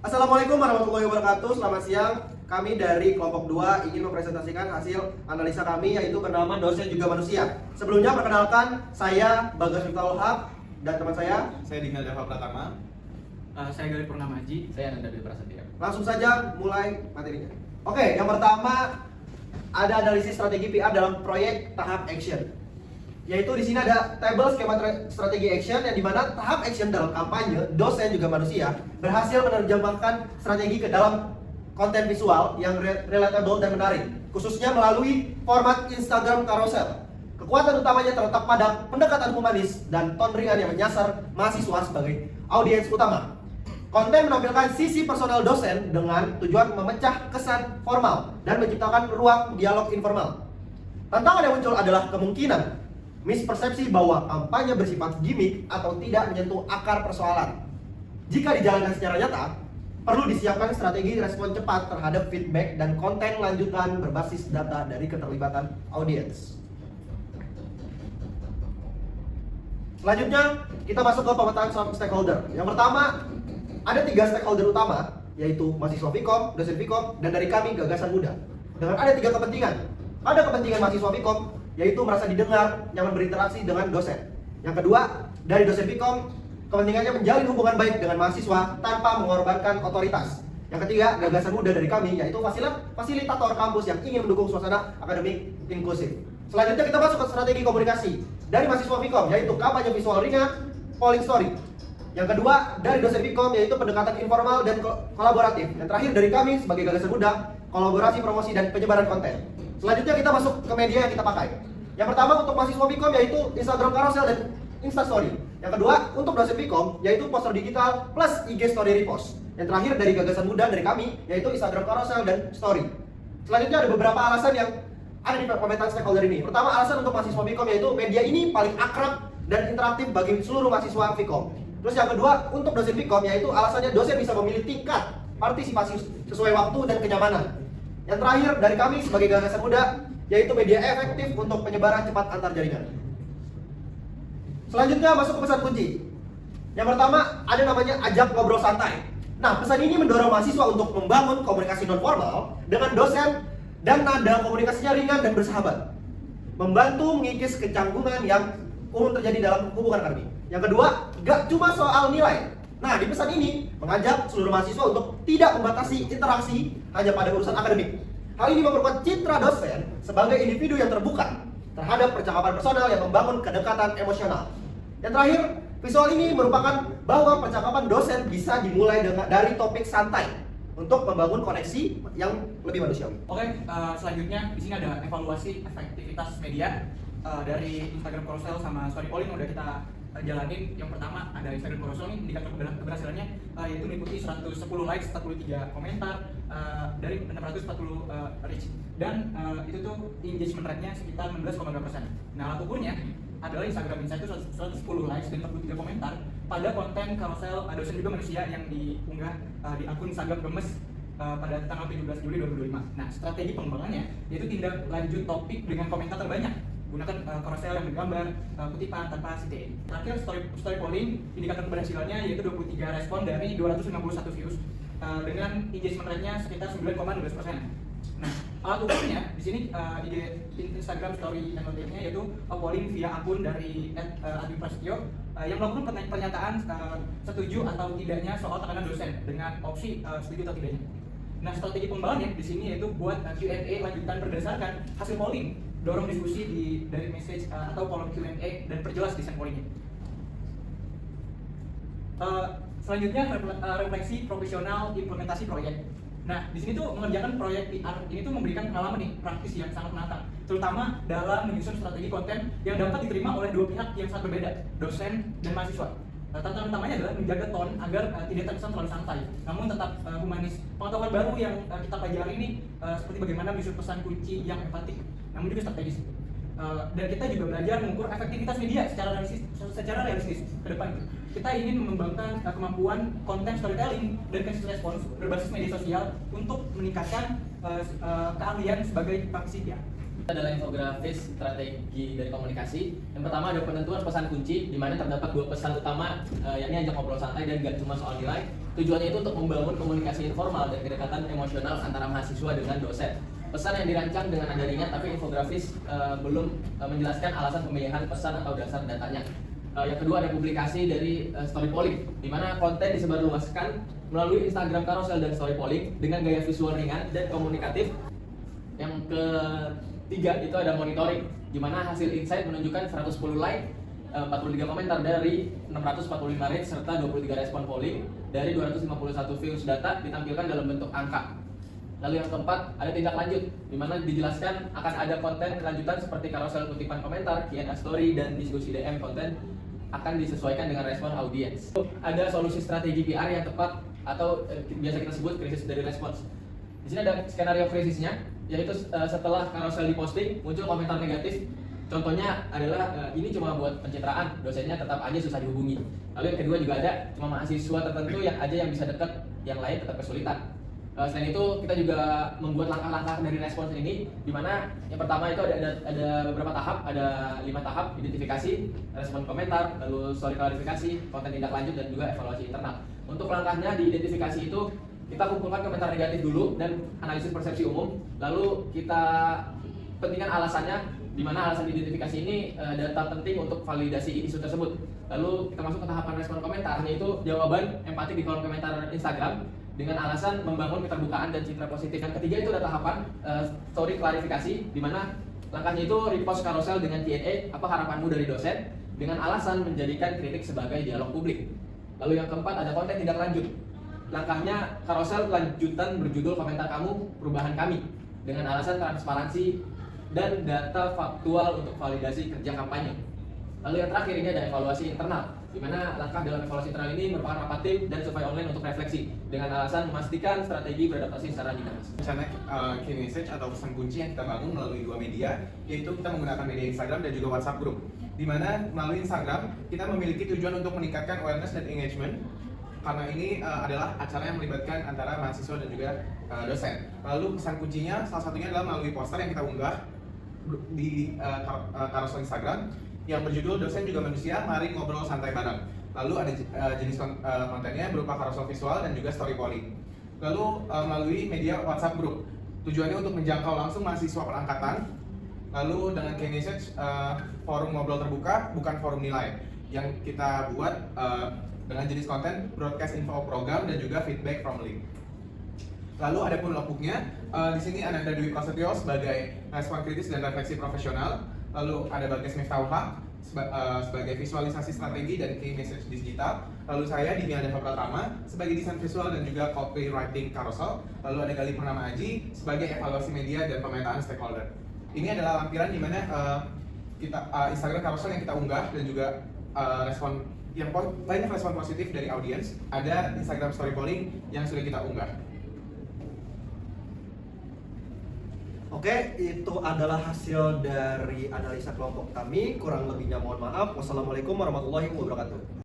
Assalamualaikum warahmatullahi wabarakatuh. Selamat siang. Kami dari kelompok 2 ingin mempresentasikan hasil analisa kami, yaitu bernama Dosen Juga Manusia. Sebelumnya perkenalkan, saya Bagas Miftahul Haq dan teman saya Dina Deva Pratama. Saya Galih Purnamaji. Saya Ananda Dwi Prasetya. langsung saja mulai materinya. Oke, yang pertama ada analisis strategi PR dalam proyek tahap action. Yaitu di sini ada tabel skema strategi action yang dimana tahap action dalam kampanye Dosen Juga Manusia berhasil menerjemahkan strategi ke dalam konten visual yang relatable dan menarik, khususnya melalui format Instagram carousel. Kekuatan utamanya terletak pada pendekatan humanis dan tone ringan yang menyasar mahasiswa sebagai audiens utama. Konten menampilkan sisi personal dosen dengan tujuan memecah kesan formal dan menciptakan ruang dialog informal. Tantangan yang muncul adalah kemungkinan mispersepsi bahwa kampanye bersifat gimmick atau tidak menyentuh akar persoalan. Jika dijalankan secara nyata, perlu disiapkan strategi respon cepat terhadap feedback dan konten lanjutan berbasis data dari keterlibatan audiens. Selanjutnya, kita masuk ke pemetaan stakeholder. Yang pertama, ada 3 stakeholder utama, yaitu mahasiswa Vkom, dosen Vkom, dan dari kami Gagasan Muda. Dengan ada 3 kepentingan. Ada kepentingan mahasiswa Vkom, yaitu merasa didengar, nyaman berinteraksi dengan dosen. Yang kedua, dari dosen Vkom, kepentingannya menjalin hubungan baik dengan mahasiswa tanpa mengorbankan otoritas. Yang ketiga, Gagasan Muda dari kami, yaitu fasilitator kampus yang ingin mendukung suasana akademik inklusif. Selanjutnya kita masuk ke strategi komunikasi dari mahasiswa Vkom, yaitu kampanye visual ringan, polling story. Yang kedua, dari dosen Vkom, yaitu pendekatan informal dan kolaboratif. Yang terakhir dari kami sebagai Gagasan Muda, kolaborasi, promosi, dan penyebaran konten. Selanjutnya kita masuk ke media yang kita pakai. Yang pertama untuk mahasiswa Vkom yaitu Instagram carousel dan Instastory. Yang kedua untuk dosen Vkom yaitu poster digital plus IG story repost. Yang terakhir dari Gagasan Muda dari kami yaitu Instagram carousel dan story. Selanjutnya ada beberapa alasan yang ada di pemetaan stakeholder ini. Pertama, alasan untuk mahasiswa Vkom yaitu media ini paling akrab dan interaktif bagi seluruh mahasiswa Vkom. Terus yang kedua untuk dosen Vkom yaitu alasannya dosen bisa memilih tingkat partisipasi sesuai waktu dan kenyamanan. Yang terakhir dari kami sebagai Gagasan Muda yaitu media efektif untuk penyebaran cepat antar jaringan. Selanjutnya masuk ke pesan kunci. Yang pertama ada namanya ajak ngobrol santai. Nah, pesan ini mendorong mahasiswa untuk membangun komunikasi non formal dengan dosen dan nada komunikasinya ringan dan bersahabat, membantu mengikis kecanggungan yang umum terjadi dalam hubungan akademik. Yang kedua, gak cuma soal nilai. Nah, di pesan ini mengajak seluruh mahasiswa untuk tidak membatasi interaksi hanya pada urusan akademik. Hal ini memperkuat citra dosen sebagai individu yang terbuka terhadap percakapan personal yang membangun kedekatan emosional. Yang terakhir, visual ini merupakan bahwa percakapan dosen bisa dimulai dari topik santai untuk membangun koneksi yang lebih manusiawi. Oke, selanjutnya di sini ada evaluasi efektivitas media dari Instagram carousel sama story polling udah kita jalanin. Yang pertama ada Instagram carousel nih, indikator keberhasilannya yaitu meliputi 110 likes, 43 komentar dari 640 reach, dan itu tuh engagement rate-nya sekitar 16,2%. Nah, alat ukurnya adalah Instagram Insight itu 110 likes dan 43 komentar pada konten carousel Dosen Juga Manusia yang diunggah di akun Instagram Gemes pada tanggal 17 Juli 2025. Nah, strategi pengembangannya yaitu tindak lanjut topik dengan komentar terbanyak. Gunakan carousel yang bergambar kutipan tanpa CTA. Terakhir story polling, indikator keberhasilannya yaitu 23 respon dari 251 views dengan engagement rate-nya sekitar 9,12%. Nah, alat ukurnya di sini Instagram story annotate-nya yaitu polling via akun dari @adwi prasetyo yang melakukan pernyataan setuju atau tidaknya soal tekanan dosen dengan opsi setuju atau tidaknya. Nah, strategi pengembangannya di sini yaitu buat Q&A lanjutan berdasarkan hasil polling, dorong diskusi dari message atau kolom Q&A dan perjelas desain pollingnya. Selanjutnya refleksi profesional implementasi proyek. Nah, di sini tuh mengerjakan proyek PR ini tuh memberikan pengalaman nih praktis yang sangat menantang, terutama dalam menyusun strategi konten yang dapat diterima oleh dua pihak yang sangat berbeda, dosen dan mahasiswa. Tantangan utamanya adalah menjaga tone agar tidak terkesan terlalu santai, namun tetap humanis. Pengetahuan baru yang kita pelajari ini seperti bagaimana menyusun pesan kunci yang empatik, namun juga strategis. Dan kita juga belajar mengukur efektivitas media secara realistis ke depan. Kita ingin mengembangkan kemampuan konten storytelling dan krisis respons berbasis media sosial untuk meningkatkan keahlian sebagai praktisi PR. Adalah infografis strategi dari komunikasi. Yang pertama ada penentuan pesan kunci, di mana terdapat 2 pesan utama, yakni ajak ngobrol santai dan gak cuma soal nilai. Tujuannya itu untuk membangun komunikasi informal dan kedekatan emosional antara mahasiswa dengan dosen. Pesan yang dirancang dengan nada ringan tapi infografis belum menjelaskan alasan pemilihan pesan atau dasar datanya. Yang kedua ada publikasi dari story polling, di mana konten disebarluaskan melalui Instagram carousel dan story polling dengan gaya visual ringan dan komunikatif. Yang ketiga itu ada monitoring, di mana hasil insight menunjukkan 110 like, 43 komentar dari 645 rate serta 23 respon polling dari 251 views data ditampilkan dalam bentuk angka. Lalu yang keempat ada tindak lanjut, di mana dijelaskan akan ada konten lanjutan seperti carousel kutipan komentar, Q&A story, dan diskusi DM konten akan disesuaikan dengan respon audiens. Ada solusi strategi PR yang tepat atau biasa kita sebut krisis dari respons. Di sini ada skenario krisisnya, yaitu setelah carousel diposting muncul komentar negatif. Contohnya adalah ini cuma buat pencitraan, dosennya tetap aja susah dihubungi. Lalu yang kedua juga ada cuma mahasiswa tertentu yang bisa dekat, yang lain tetap kesulitan. Selain itu kita juga membuat langkah-langkah dari respons ini, di mana yang pertama itu ada beberapa tahap, ada 5 tahap: identifikasi, respon komentar, lalu story klarifikasi, konten tindak lanjut, dan juga evaluasi internal. Untuk langkahnya di identifikasi itu kita kumpulkan komentar negatif dulu dan analisis persepsi umum, lalu kita pentingkan alasannya, di mana alasan identifikasi ini data penting untuk validasi isu tersebut. Lalu kita masuk ke tahapan respon komentar, yaitu jawaban empatik di kolom komentar Instagram dengan alasan membangun keterbukaan dan citra positif. Yang ketiga itu ada tahapan story klarifikasi, di mana langkahnya itu repost carousel dengan Q&A, apa harapanmu dari dosen, dengan alasan menjadikan kritik sebagai dialog publik. Lalu yang keempat ada konten tindak lanjut. Langkahnya carousel lanjutan berjudul komentar kamu, perubahan kami, dengan alasan transparansi dan data faktual untuk validasi kerja kampanye. Lalu yang terakhir ini ada evaluasi internal, di mana langkah dalam evaluasi internal ini merupakan rapat tim dan survei online untuk refleksi dengan alasan memastikan strategi beradaptasi secara dinamis. Rencana key message atau pesan kunci yang kita bangun melalui 2 media, yaitu kita menggunakan media Instagram dan juga WhatsApp group. Di mana melalui Instagram kita memiliki tujuan untuk meningkatkan awareness dan engagement, karena ini adalah acara yang melibatkan antara mahasiswa dan juga dosen. Lalu pesan kuncinya salah satunya adalah melalui poster yang kita unggah di carousel Instagram yang berjudul "Dosen juga manusia, mari ngobrol santai bareng". Lalu ada jenis kontennya berupa carousel visual dan juga story polling. Lalu melalui media WhatsApp group, tujuannya untuk menjangkau langsung mahasiswa perangkatan. Lalu dengan key message forum ngobrol terbuka, bukan forum nilai, yang kita buat dengan jenis konten broadcast info program dan juga feedback from link. Lalu ada pun logbooknya, di sini ada Dwi Prasetyo sebagai respon kritis dan refleksi profesional. Lalu ada Bagas Miftahul sebagai visualisasi strategi dan key message digital. Lalu saya Dini Adeva Pratama sebagai desain visual dan juga copywriting carousel. Lalu ada Gali Purnama Aji sebagai evaluasi media dan pemetaan stakeholder. Ini adalah lampiran di mana Instagram carousel yang kita unggah dan juga respon yang banyak respon positif dari audiens. Ada Instagram story polling yang sudah kita unggah. Oke, itu adalah hasil dari analisa kelompok kami. Kurang lebihnya mohon maaf. Wassalamualaikum warahmatullahi wabarakatuh.